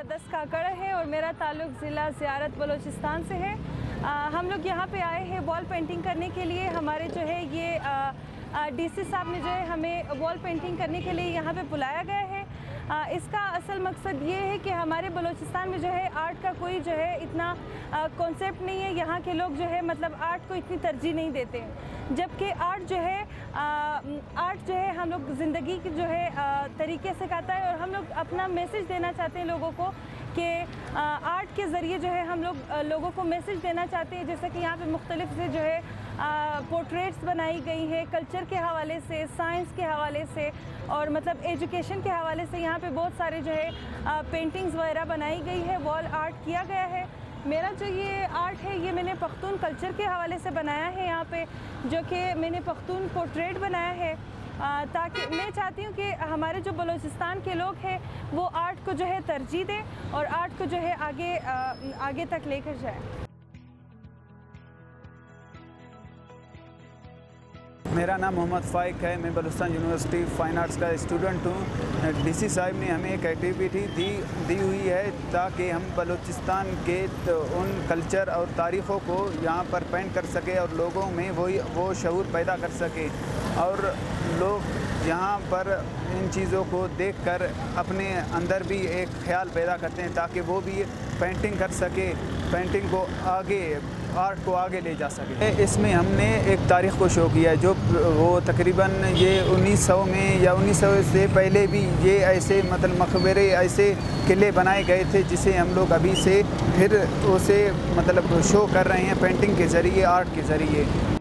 मुक़द्दस काकड़ है और मेरा ताल्लुक़ ज़िला ज़ियारत बलूचिस्तान से है। हम लोग यहाँ पे आए हैं वॉल पेंटिंग करने के लिए। हमारे जो है ये डीसी साहब ने जो है हमें वॉल पेंटिंग करने के लिए यहाँ पे बुलाया गया है। इसका असल मकसद ये है कि हमारे बलूचिस्तान में जो है आर्ट का कोई जो है इतना कॉन्सेप्ट नहीं है। यहाँ के लोग जो है मतलब आर्ट को इतनी तरजीह नहीं देते, जबकि आर्ट जो है हम लोग ज़िंदगी की जो है तरीके से कहता है और हम लोग अपना मैसेज देना चाहते हैं लोगों को कि आर्ट के ज़रिए जो है हम लोग लोगों को मैसेज देना चाहते हैं। जैसे कि यहाँ पे मुख्तलिफ से जो है पोर्ट्रेट्स बनाई गई है कल्चर के हवाले से, साइंस के हवाले से और मतलब एजुकेशन के हवाले से। यहाँ पे बहुत सारे जो है पेंटिंग्स वगैरह बनाई गई है, वॉल आर्ट किया गया है। मेरा जो ये आर्ट है ये मैंने पख्तून कल्चर के हवाले से बनाया है यहाँ पे, जो कि मैंने पख्तून पोर्ट्रेट बनाया है ताकि मैं चाहती हूँ कि हमारे जो बलूचिस्तान के लोग हैं वो आर्ट को जो है तरजीह दें और आर्ट को जो है आगे तक लेकर जाए। मेरा नाम मोहम्मद फ़ाइक है। मैं बलूचिस्तान यूनिवर्सिटी फ़ाइन आर्ट्स का स्टूडेंट हूँ। डीसी साहब ने हमें एक एक्टिविटी दी हुई है ताकि हम बलूचिस्तान के उन कल्चर और तारीख़ों को यहाँ पर पेंट कर सके और लोगों में वो शऊर पैदा कर सके और लोग यहाँ पर इन चीज़ों को देखकर अपने अंदर भी एक ख़्याल पैदा करते हैं ताकि वो भी पेंटिंग कर सके, पेंटिंग को आर्ट को आगे ले जा सके। इसमें हमने एक तारीख़ को शो किया है जो वो तकरीबन ये 1900 में या 1900 से पहले भी ये ऐसे मतलब मकबरे ऐसे किले बनाए गए थे जिसे हम लोग अभी से फिर उसे मतलब शो कर रहे हैं पेंटिंग के ज़रिए, आर्ट के ज़रिए।